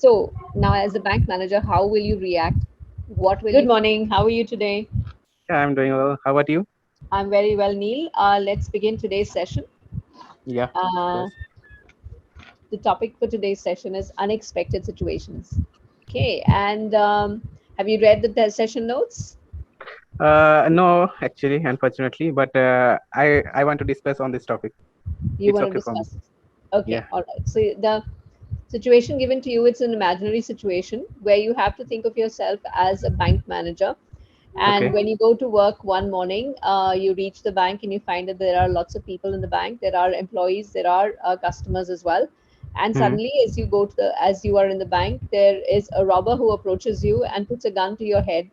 So now, as a bank manager, how will you react? What will Good morning. How are you today? Yeah, I'm doing well. How about you? I'm very well, Neil. Let's begin today's session. Yeah, of Uh, course. the topic for today's session is unexpected situations. Okay, and have you read the session notes? No, actually, unfortunately, but I want to discuss on this topic. You It's want to okay for me. discuss it? Okay, Yeah. all right. So the situation given to you, it's an imaginary situation where you have to think of yourself as a bank manager. And Okay. when you go to work one morning, you reach the bank and you find that there are lots of people in the bank. There are employees, there are customers as well. And Hmm. suddenly, as you are in the bank, there is a robber who approaches you and puts a gun to your head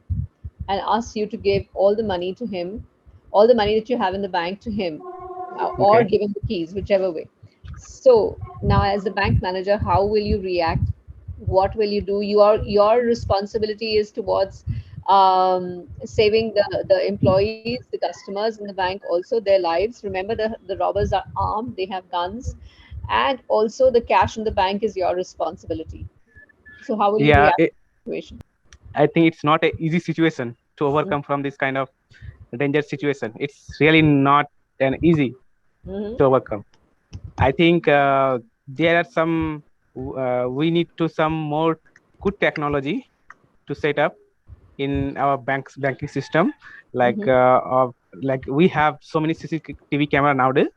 and asks you to give all the money to him, all the money that you have in the bank to him, or Okay. give him the keys, whichever way. So now, as the bank manager, how will you react? What will you do? Your responsibility is towards saving the employees, the customers in the bank, also their lives. Remember, the robbers are armed; they have guns, and also the cash in the bank is your responsibility. So how will you Yeah, react to the situation? I think it's not a easy situation to overcome from this kind of dangerous situation. It's really not an easy Mm-hmm. to overcome. I think there are some we need to some more good technology to set up in our banking system, like Mm-hmm. uh, of like we have so many CCTV camera nowadays.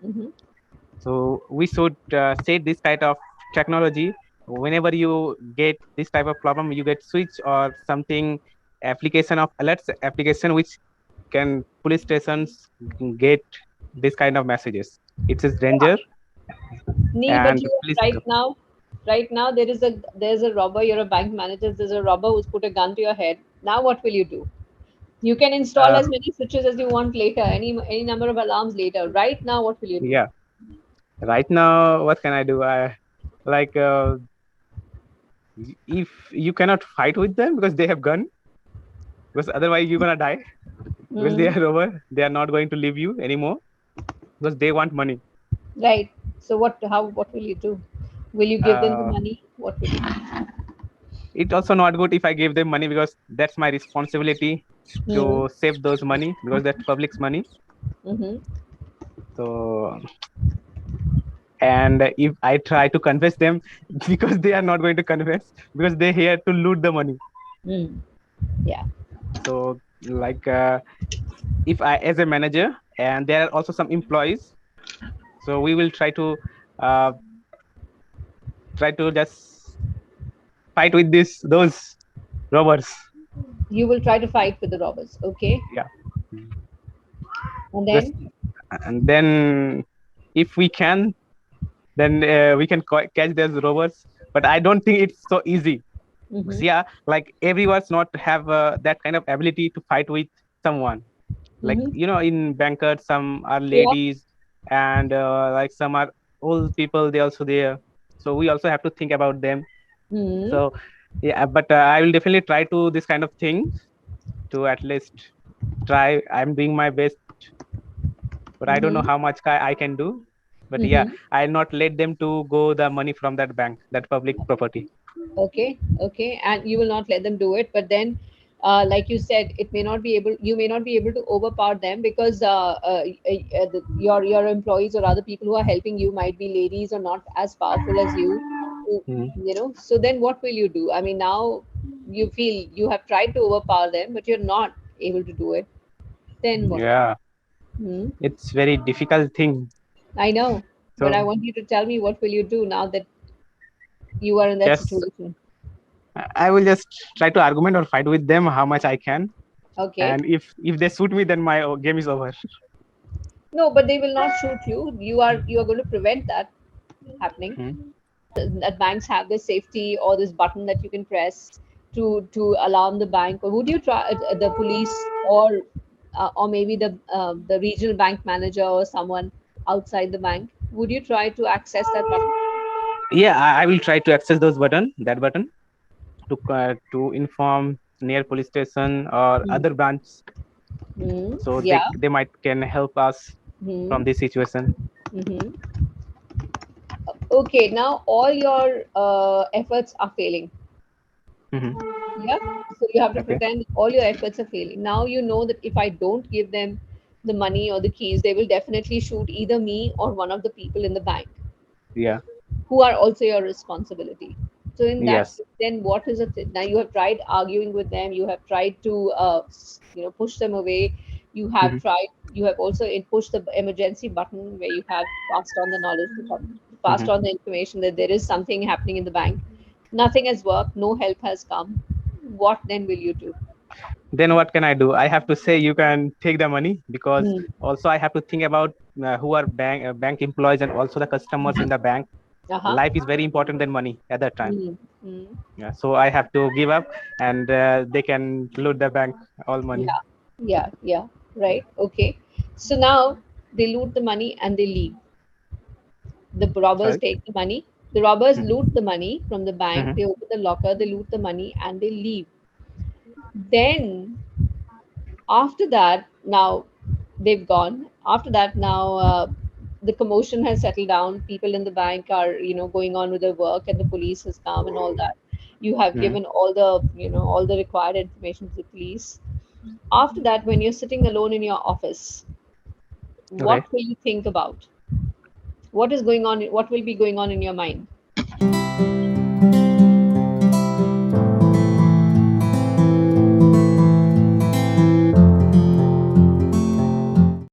Mm-hmm. So we should set this kind of technology. Whenever you get this type of problem, you get switch or something application of alerts application which can police stations get this kind of messages. It's a danger Neil, but and you please. right now there's a robber. You're a bank manager. There's a robber who's put a gun to your head. Now what will you do? You can install Uh, as many switches as you want later, any number of alarms later. Right now, what will you do? yeah. Right now, what can I do? I like if you cannot fight with them because they have gun, because otherwise you're gonna die because they Hmm. are over. They are not going to leave you anymore because they want money. Right. So what will you do? Will you give them the Uh, money? What will you it's also not good if I give them money because that's my responsibility do? to save those money because that's public's money. Hmm. So and if I try to convince them because they are not going to convince because they here to loot the money. Mm. Yeah. So like if I as a manager and there are also some employees, so we will uh, try to just fight with this those robbers. You will try to fight with the robbers. Okay. Yeah. And Because, then. and then if we can, then we can catch those robbers. But I don't think it's so easy. Because, Hmm. yeah, like everyone's not have that kind of ability to fight with someone. Like Hmm. in bankers, some are Yeah. ladies, and like some are old people. They also there. So we also have to think about them. Hmm. So yeah, but I will definitely try to this kind of thing to at least try. I'm doing my best, but I don't know Hmm. how much I can do. But yeah, Hmm. I'll not let them to go the money from that bank, that public property. Okay, okay, and you will not let them do it, but then like you said, you may not be able to overpower them because your employees or other people who are helping you might be ladies or not as powerful as you. Mhm. So then what will you do? I mean, now you feel you have tried to overpower them, but you're not able to do it. Then what? Yeah, Hmm? it's very difficult thing. I know, but I So want you to tell me what will you do now that you are in that just situation. I will just try to argument or fight with them how much I can, Okay. and if they shoot me, then my game is over. No, but they will not shoot you. You are going to prevent that happening. Mhm. That banks have this safety or this button that you can press to alarm the bank. Or would you try the police or maybe the regional bank manager or someone outside the bank? Would you try to access that button? Yeah, I will try to access that button to inform near police station or Hmm. other branch, so Yeah. they might can help us Hmm. from this situation. Hmm. Okay, now all your efforts are failing. Mm-hmm. Yeah. So you have to Okay. pretend all your efforts are failing. Now you know that if I don't give them the money or the keys, they will definitely shoot either me or one of the people in the bank Yeah. who are also your responsibility. So in that Yes. case, then what is it? Now you have tried arguing with them. You have tried to, push them away. You have Mm-hmm. tried. You have also pushed the emergency button where you have passed on the knowledge, passed Mm-hmm. on the information that there is something happening in the bank. Nothing has worked. No help has come. What then will you do? Then what can I do? I have to say you can take the money, because Hmm. also I have to think about who are bank employees and also the customers in the bank. Uh-huh. Life is very important than money at that time. Hmm. Hmm. Yeah, so I have to give up, and they can loot the bank all money. Yeah. Yeah. Yeah. Right. Okay. So now they loot the money and they leave. The robbers Sorry. take the money. The robbers Mm-hmm. loot the money from the bank. Mm-hmm. They open the locker, they loot the money, and they leave. Then, after that, now they've gone. After that, now the commotion has settled down. People in the bank are, going on with their work, and the police has come and all that. You have Mm-hmm. given all the required information to the police. After that, when you're sitting alone in your office, Okay. what will you think about? What is going on? What will be going on in your mind?